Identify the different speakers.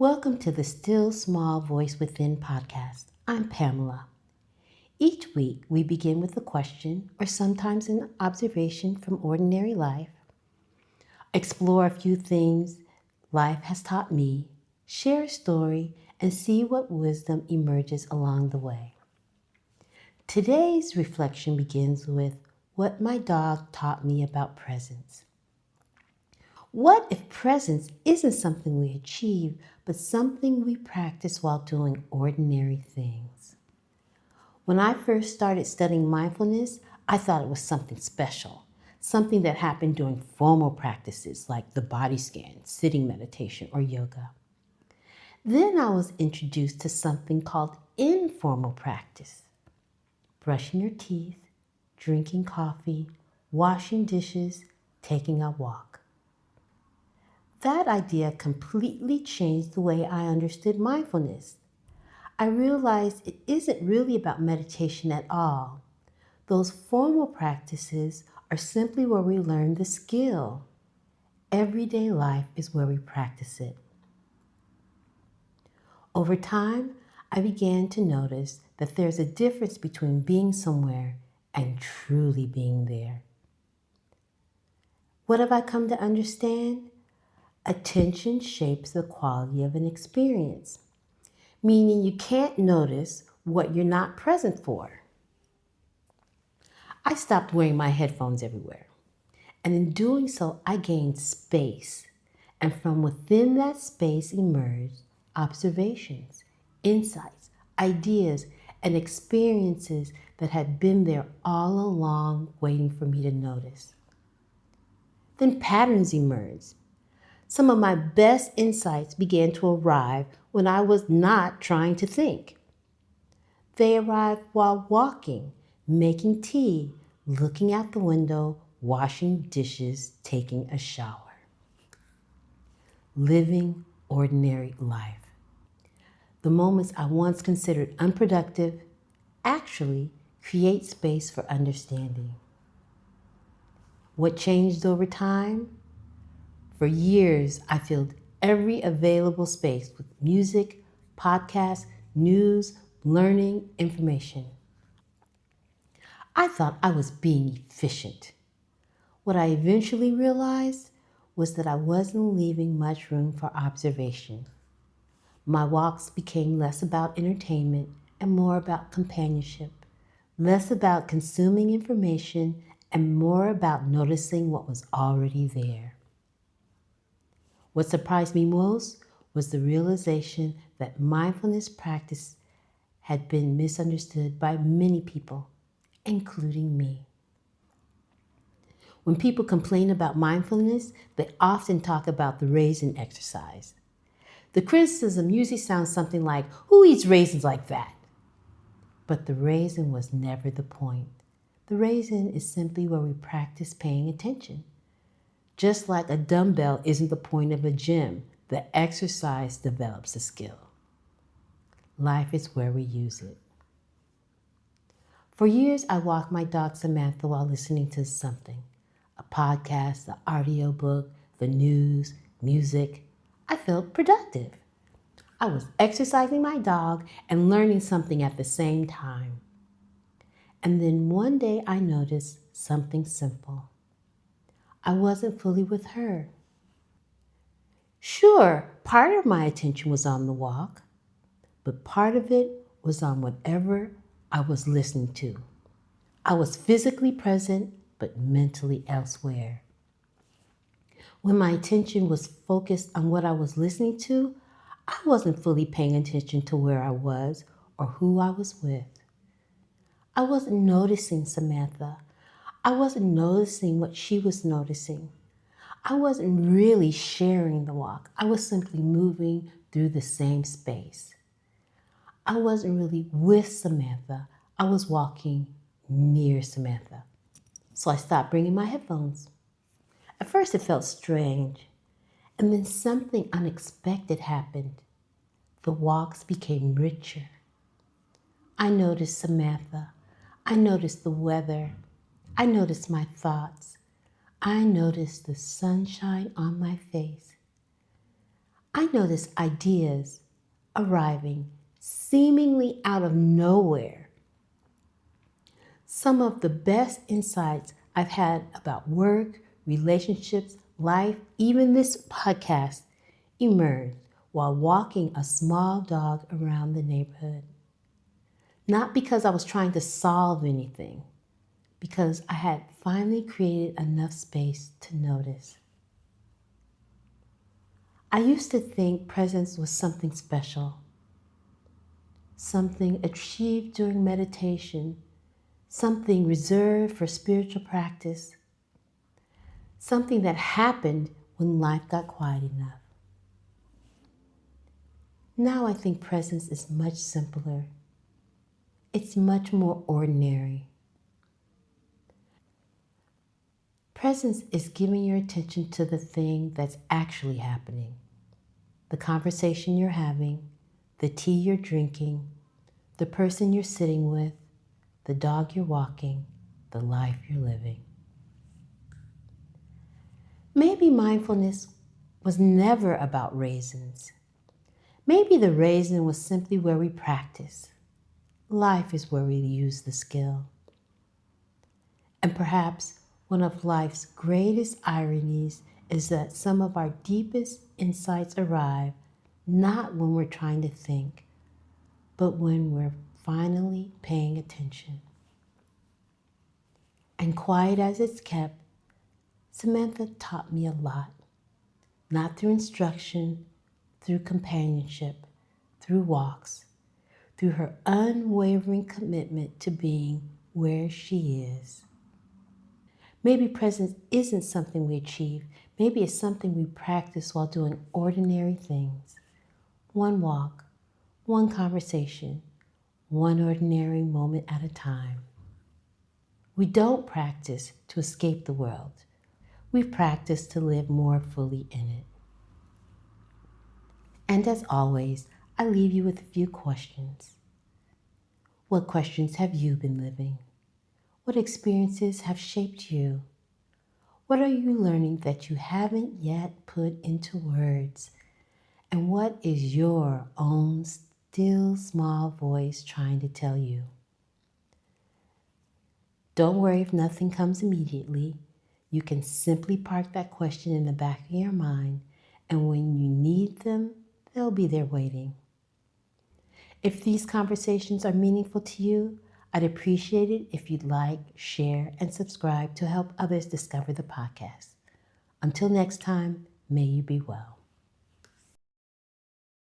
Speaker 1: Welcome to the Still Small Voice Within podcast. I'm Pamela. Each week, we begin with a question or sometimes an observation from ordinary life, explore a few things life has taught me, share a story, and see what wisdom emerges along the way. Today's reflection begins with what my dog taught me about presence. What if presence isn't something we achieve, but something we practice while doing ordinary things? When I first started studying mindfulness, I thought it was something special, something that happened during formal practices like the body scan, sitting meditation, or yoga. Then I was introduced to something called informal practice. Brushing your teeth, drinking coffee, washing dishes, taking a walk. That idea completely changed the way I understood mindfulness. I realized it isn't really about meditation at all. Those formal practices are simply where we learn the skill. Everyday life is where we practice it. Over time, I began to notice that there's a difference between being somewhere and truly being there. What have I come to understand? Attention shapes the quality of an experience, meaning you can't notice what you're not present for. I stopped wearing my headphones everywhere, and in doing so, I gained space, and from within that space emerged observations, insights, ideas, and experiences that had been there all along waiting for me to notice. Then patterns emerged. Some of my best insights began to arrive when I was not trying to think. They arrived while walking, making tea, looking out the window, washing dishes, taking a shower. Living ordinary life. The moments I once considered unproductive actually create space for understanding. What changed over time? For years, I filled every available space with music, podcasts, news, learning, information. I thought I was being efficient. What I eventually realized was that I wasn't leaving much room for observation. My walks became less about entertainment and more about companionship, less about consuming information and more about noticing what was already there. What surprised me most was the realization that mindfulness practice had been misunderstood by many people, including me. When people complain about mindfulness, they often talk about the raisin exercise. The criticism usually sounds something like, "Who eats raisins like that?" But the raisin was never the point. The raisin is simply where we practice paying attention. Just like a dumbbell isn't the point of a gym, the exercise develops a skill. Life is where we use it. For years, I walked my dog Samantha while listening to something. A podcast, an audiobook, the news, music. I felt productive. I was exercising my dog and learning something at the same time. And then one day I noticed something simple. I wasn't fully with her. Sure, part of my attention was on the walk, but part of it was on whatever I was listening to. I was physically present, but mentally elsewhere. When my attention was focused on what I was listening to, I wasn't fully paying attention to where I was or who I was with. I wasn't noticing Samantha. I wasn't noticing what she was noticing. I wasn't really sharing the walk. I was simply moving through the same space. I wasn't really with Samantha. I was walking near Samantha. So I stopped bringing my headphones. At first it felt strange, and then something unexpected happened. The walks became richer. I noticed Samantha. I noticed the weather. I noticed my thoughts. I noticed the sunshine on my face. I notice ideas arriving seemingly out of nowhere. Some of the best insights I've had about work, relationships, life, even this podcast emerged while walking a small dog around the neighborhood. Not because I was trying to solve anything, because I had finally created enough space to notice. I used to think presence was something special, something achieved during meditation, something reserved for spiritual practice, something that happened when life got quiet enough. Now I think presence is much simpler. It's much more ordinary. Presence is giving your attention to the thing that's actually happening. The conversation you're having, the tea you're drinking, the person you're sitting with, the dog you're walking, the life you're living. Maybe mindfulness was never about raisins. Maybe the raisin was simply where we practice. Life is where we use the skill. And perhaps one of life's greatest ironies is that some of our deepest insights arrive not when we're trying to think, but when we're finally paying attention. And quiet as it's kept, Samantha taught me a lot, not through instruction, through companionship, through walks, through her unwavering commitment to being where she is. Maybe presence isn't something we achieve. Maybe it's something we practice while doing ordinary things. One walk, one conversation, one ordinary moment at a time. We don't practice to escape the world. We practice to live more fully in it. And as always, I leave you with a few questions. What questions have you been living? What experiences have shaped you? What are you learning that you haven't yet put into words? And what is your own still small voice trying to tell you? Don't worry if nothing comes immediately. You can simply park that question in the back of your mind, and when you need them, they'll be there waiting. If these conversations are meaningful to you, I'd appreciate it if you'd like, share, and subscribe to help others discover the podcast. Until next time, may you be well.